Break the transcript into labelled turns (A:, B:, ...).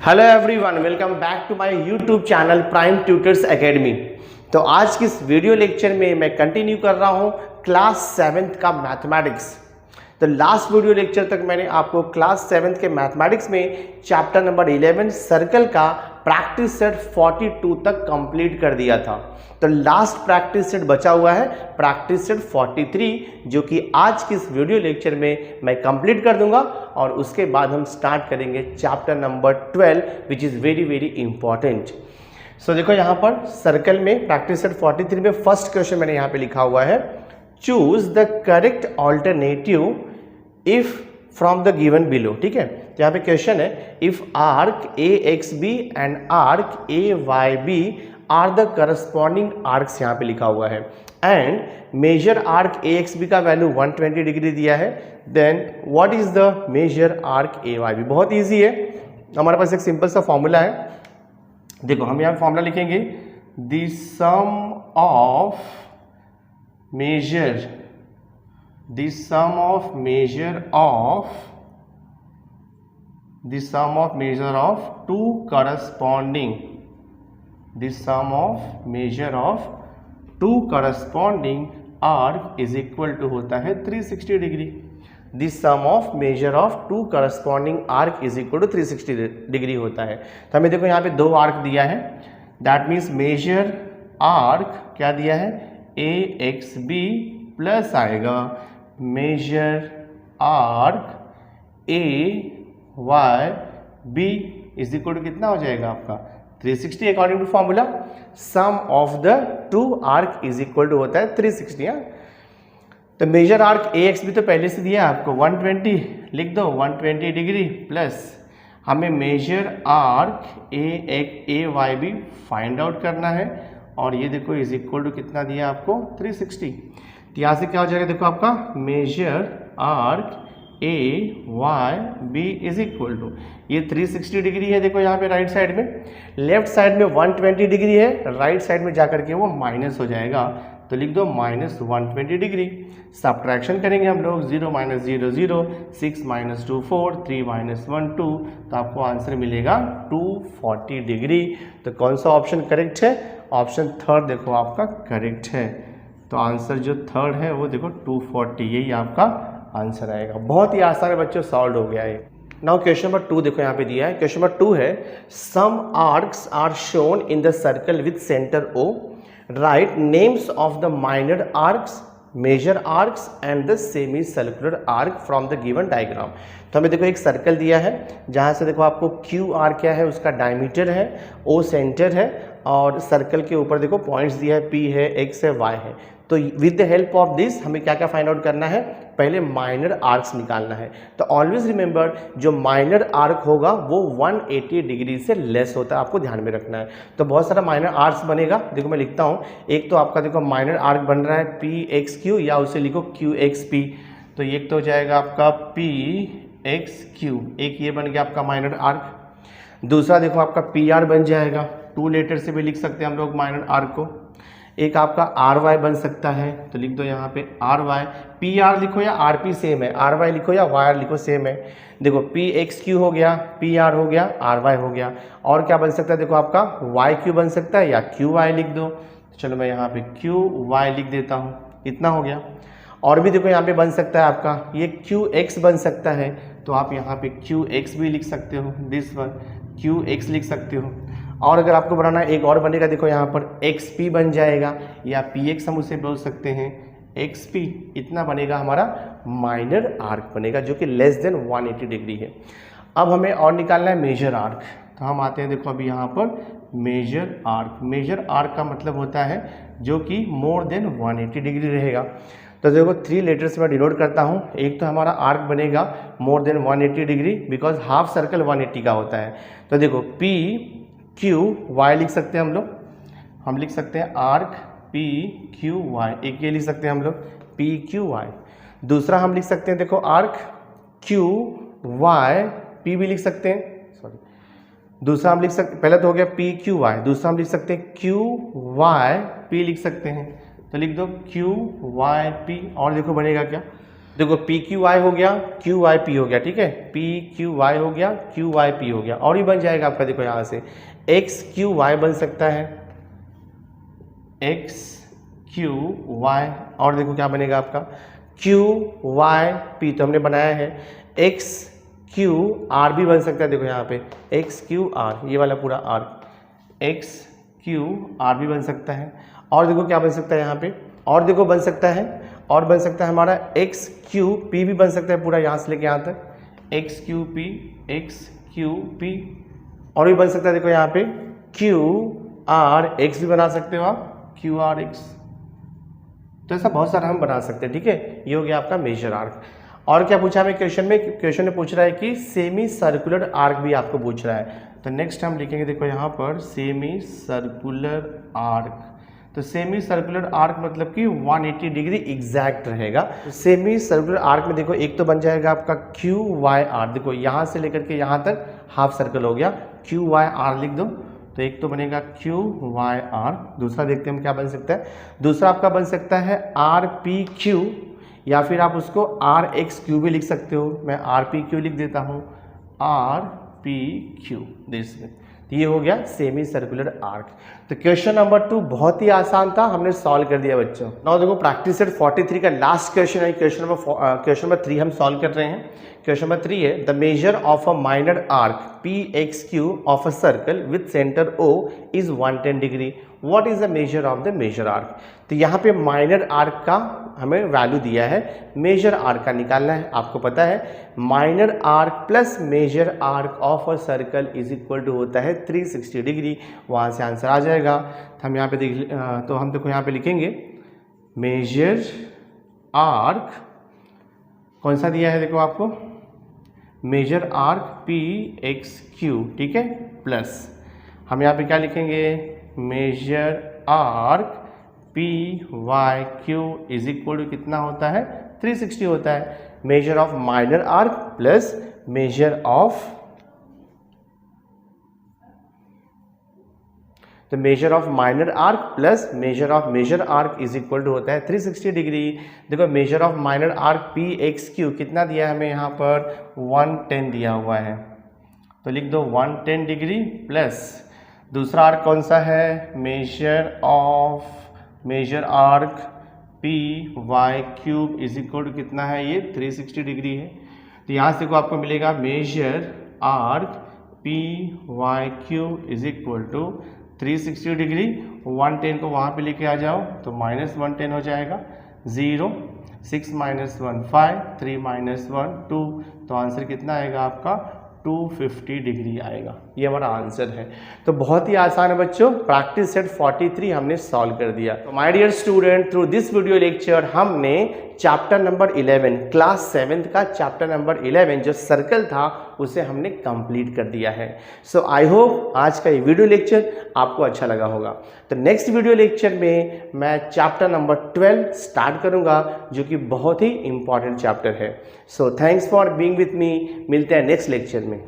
A: Hello everyone, welcome back to my YouTube channel Prime Tutors Academy. तो आज की इस वीडियो लेक्चर में मैं कंटिन्यू कर रहा हूं क्लास 7th का मैथमेटिक्स। तो लास्ट वीडियो लेक्चर तक मैंने आपको क्लास 7th के मैथमेटिक्स में चैप्टर नंबर 11 सर्कल का प्रैक्टिस सेट 42 तक कंप्लीट कर दिया था। तो लास्ट प्रैक्टिस सेट बचा हुआ है प्रैक्टिस सेट 43, जो कि आज की इस वीडियो लेक्चर में मैं कंप्लीट कर दूंगा और उसके बाद हम स्टार्ट करेंगे chapter number 12 which is very very important. So देखो यहाँ पर सर्कल में प्रैक्टिस सेट 43 में फर्स्ट क्वेश्चन मैंने यहाँ पे लिखा हुआ है, choose the correct alternative if from the given below. ठीक है, तो यहाँ पे क्वेश्चन है, if arc A X B and arc A Y B are the corresponding arcs, यहाँ पे लिखा हुआ है, and measure arc A X B का वैल्यू 120 डिग्री दिया है, then what is the measure arc A Y B. बहुत easy है, हमारे पास एक सिंपल सा फॉर्मूला है। देखो हम यहाँ फॉर्मूला लिखेंगे, the sum of measure of two corresponding arc is equal to होता है 360 degree. The sum of measure of two corresponding arc is equal to 360 degree होता है। तो हमें देखो यहाँ पे दो आर्क दिया है, दैट मीन्स मेजर आर्क क्या दिया है, ए एक्स बी प्लस आएगा measure arc A Y B is equal to कितना हो जाएगा आपका 360 according to formula. Sum of the two arc is equal to होता है 360। हाँ, तो measure arc A X B तो पहले से दिया है आपको 120, लिख दो 120 डिग्री प्लस हमें measure arc A Y B find out करना है, और ये देखो इज इक्वल टू कितना दिया आपको 360। तो यहाँ से क्या हो जाएगा, देखो आपका measure arc A Y B is equal to ये 360 डिग्री है, देखो यहाँ पे राइट साइड में, लेफ्ट साइड में 120 डिग्री है, राइट साइड में जाकर के वो माइनस हो जाएगा, तो लिख दो माइनस 120 डिग्री। सब्ट्रैक्शन करेंगे हम लोग, 0 - 0 0, 6 - 2 4, 3 - 1 2, तो आपको आंसर मिलेगा 240 डिग्री। तो कौन सा ऑप्शन करेक्ट है, ऑप्शन थर्ड देखो आपका करेक्ट है। तो आंसर जो थर्ड है वो देखो 240, यही आपका आंसर आएगा। बहुत ही आसान है बच्चों, सॉल्व हो गया है। नाउ क्वेश्चन नंबर 2 देखो यहाँ पे दिया है, क्वेश्चन नंबर 2 है, some arcs are shown in the circle with centre O, right names of the minor arcs, major arcs and the semi circular arc from the given diagram. तो हमें देखो एक सर्कल दिया है, जहाँ से देखो आपको क्यू आर क्या है, उसका डायमीटर है, ओ सेंटर है, और सर्कल के ऊपर देखो पॉइंट्स दिया है, पी है, एक्स है, वाई है। तो with the help of this हमें क्या क्या फाइंड आउट करना है, पहले माइनर आर्क्स निकालना है। तो ऑलवेज रिमेंबर, जो माइनर आर्क होगा वो 180 डिग्री से लेस होता है, आपको ध्यान में रखना है। तो बहुत सारा माइनर आर्क्स बनेगा, देखो मैं लिखता हूँ। एक तो आपका देखो माइनर आर्क बन रहा है पी एक्स क्यू, या उसे लिखो क्यू एक्स पी। तो एक तो हो जाएगा आपका पी एक्स क्यू, एक ये बन गया आपका माइनर आर्क। दूसरा देखो आपका पी आर बन जाएगा, 2 लेटर से भी लिख सकते हैं हम लोग माइनर आर्क को। एक आपका आर वाई बन सकता है, तो लिख दो यहाँ पे आर वाई। पी आर लिखो या आर पी सेम है, आर वाई लिखो या वाई आर लिखो सेम है। देखो पी एक्स क्यू हो गया, पी आर हो गया, आर वाई हो गया। और क्या बन सकता है, देखो आपका वाई क्यू बन सकता है, या क्यू वाई लिख दो। चलो मैं यहाँ पे क्यू वाई लिख देता हूँ, इतना हो गया। और भी देखो यहाँ पे बन सकता है आपका ये क्यू एक्स बन सकता है, तो आप यहाँ पे क्यू एक्स भी लिख सकते हो, दिस वन क्यू एक्स लिख सकते हो। और अगर आपको बनाना है एक और बनेगा, देखो यहाँ पर एक्स पी बन जाएगा, या पी एक्स हम उसे बोल सकते हैं, एक्स पी इतना बनेगा हमारा माइनर आर्क बनेगा, जो कि लेस देन 180 डिग्री है। अब हमें और निकालना है मेजर आर्क, तो हम आते हैं देखो अभी यहाँ पर मेजर आर्क। मेजर आर्क का मतलब होता है जो कि मोर देन 180 डिग्री रहेगा। तो देखो 3 लेटर से मैं डिनोट करता हूँ। एक तो हमारा आर्क बनेगा more than 180 degree, because half circle 180 का होता है। तो देखो पी क्यू वाई लिख सकते हैं हम लिख सकते हैं आर्क पी क्यू वाई। एक ये लिख सकते हैं हम लोग पी क्यू वाई। दूसरा हम लिख सकते हैं देखो आर्क क्यू वाई पी भी लिख सकते हैं, सॉरी दूसरा हम लिख सकते, पहला तो हो गया पी क्यू वाई, दूसरा हम लिख सकते हैं क्यू वाई पी लिख सकते हैं। तो लिख दो क्यू वाई पी। और देखो बनेगा क्या, देखो पी क्यू वाई हो गया, क्यू वाई पी हो गया, ठीक है, पी क्यू वाई हो गया, क्यू वाई पी हो गया, और भी बन जाएगा आपका, देखो यहाँ से एक्स क्यू वाई बन सकता है, एक्स क्यू वाई, और देखो क्या बनेगा आपका क्यू वाई पी, तो हमने बनाया है, एक्स क्यू आर भी बन सकता है, देखो यहाँ पे एक्स क्यू आर, ये वाला पूरा आर, एक्स क्यू आर भी बन सकता है, और देखो क्या बन सकता है यहाँ पे, और देखो बन सकता है, और बन सकता है हमारा एक्स क्यू पी भी बन सकता है पूरा यहाँ से लेके यहाँ तक, x Q P, X Q P, और भी बन सकता है देखो यहाँ पे क्यू आर एक्स भी बना सकते हो आप, क्यू आर एक्स, तो ऐसा बहुत सारा हम बना सकते हैं, ठीक है। ये हो गया आपका मेजर आर्क। और क्या पूछा हमें क्वेश्चन में, क्वेश्चन में पूछ रहा है कि सेमी सर्कुलर आर्क भी आपको पूछ रहा है, तो नेक्स्ट हम लिखेंगे देखो यहाँ पर सेमी सर्कुलर आर्क, तो सेमी सर्कुलर आर्क मतलब कि 180 डिग्री एग्जैक्ट रहेगा। सेमी सर्कुलर आर्क में देखो एक तो बन जाएगा आपका क्यू वाई आर, देखो यहाँ से लेकर के यहाँ तक हाफ सर्कल हो गया, क्यू वाई आर लिख दो, तो एक तो बनेगा क्यू वाई आर। दूसरा देखते हैं हम क्या बन सकता है, दूसरा आपका बन सकता है आर पी क्यू, या फिर आप उसको आर एक्स क्यू भी लिख सकते हो, मैं आर पी क्यू लिख देता हूँ, आर पी क्यू, तो ये हो गया सेमी सर्कुलर आर्क। तो क्वेश्चन नंबर 2 बहुत ही आसान था, हमने सॉल्व कर दिया बच्चों। नाउ देखो प्रैक्टिस सेट 43 का लास्ट क्वेश्चन है, क्वेश्चन नंबर 3 हम सॉल्व कर रहे हैं। क्वेश्चन नंबर 3 है the measure of a minor arc P X Q of a circle with centre O is 110 degree, what is the measure of the measure arc. तो यहाँ पे minor arc का हमें वैल्यू दिया है, मेजर आर्क का निकालना है। आपको पता है minor arc plus measure arc of a circle is equal to होता है 360 डिग्री, वहाँ से आंसर आ जाएगा। तो हम यहाँ पे देख, तो हम देखो यहाँ पे लिखेंगे मेजर आर्क, कौन सा दिया है देखो आपको, major arc P X Q, ठीक है, प्लस हम यहाँ पे क्या लिखेंगे, major arc P Y Q is equal to कितना होता है 360 होता है, measure of minor arc plus measure of, तो measure of minor arc plus measure of major arc is equal to होता है 360 डिग्री। देखो measure of minor arc P X Q कितना दिया है हमें यहाँ पर 110 दिया हुआ है, तो लिख दो 110 डिग्री प्लस दूसरा आर्क कौन सा है, measure of major arc P Y Q is equal to कितना है, ये 360 डिग्री है। तो यहाँ से को आपको मिलेगा measure arc P Y Q is equal to 360 degree, 110 को वहाँ पे लेके आ जाओ तो -110 हो जाएगा, 0 6 - 1 5 3 - 1 2, तो आंसर कितना आएगा आपका 250 डिग्री आएगा, ये हमारा आंसर है। तो बहुत ही आसान है बच्चों, प्रैक्टिस सेट 43 हमने सॉल्व कर दिया। तो my dear student, through this video lecture हमने चैप्टर नंबर 11 क्लास 7th का चैप्टर नंबर 11 जो सर्कल था उसे हमने कंप्लीट कर दिया है। सो आई होप आज का ये वीडियो लेक्चर आपको अच्छा लगा होगा। तो नेक्स्ट वीडियो लेक्चर में मैं चैप्टर नंबर 12 स्टार्ट करूंगा जो कि बहुत ही इंपॉर्टेंट चैप्टर है। So thanks for being with me, मिलते हैं नेक्स्ट लेक्चर में।